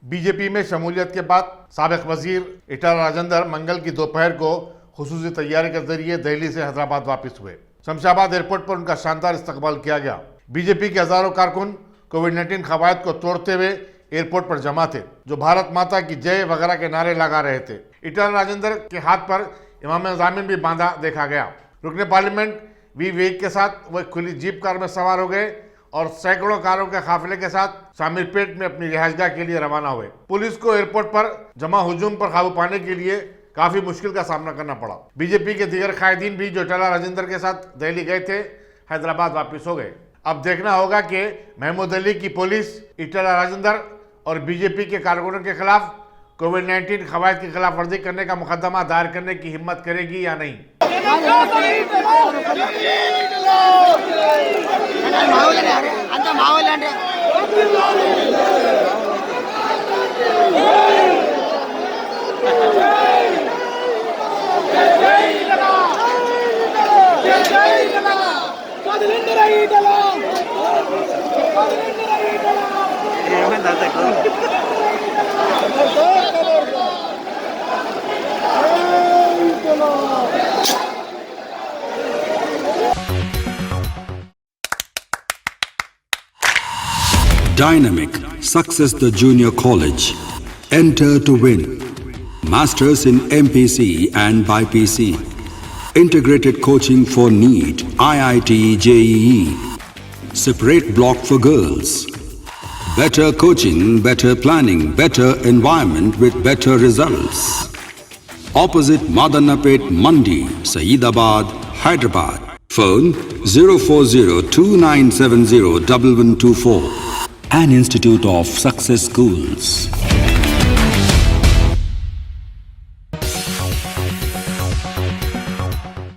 BJP में शमूलियत के बाद साबिक वजीर इटाला राजेंदर मंगल की दोपहर को खुसूसी तैयारी के जरिए दिल्ली से हैदराबाद वापस हुए। शमशाबाद एयरपोर्ट पर उनका शानदार इस्तकबाल किया गया। बीजेपी के हजारों कारकुन कोविड-19 कवायद को तोड़ते हुए एयरपोर्ट पर जमा थे, जो भारत माता की जय वगैरह के नारे लगा रहे थे। इटाला राजेंदर के हाथ पर इमाम जामिन भी बांधा देखा गया। रुकने पार्लियामेंट वी वेग के साथ वह खुली जीप कार में सवार हो गए और सैकड़ों कारों के काफिले के साथ शामिरपेट में अपनी रिहाइशगाह के लिए रवाना हुए। पुलिस को एयरपोर्ट पर जमा हुजूम पर काबू पाने के लिए काफी मुश्किल का सामना करना पड़ा। बीजेपी के दीगर कायदीन भी जो इटाला राजेंदर के साथ दिल्ली गए थे, हैदराबाद वापस हो गए। अब देखना होगा कि महमूद अली की पुलिस इटाला राजेंदर और बीजेपी के कारकुनों के खिलाफ कोविड-19 कवायद की खिलाफ वर्जी करने का मुकदमा दायर करने की हिम्मत करेगी या नहीं। Dynamic Success the Junior College. Enter to win. Masters in MPC and BPC. Integrated coaching for NEET, IIT, JEE. Separate block for girls. Better coaching, better planning, better environment with better results. Opposite Madanapet Mandi, Saeedabad, Hyderabad. Phone 04029701124. An Institute of Success Schools.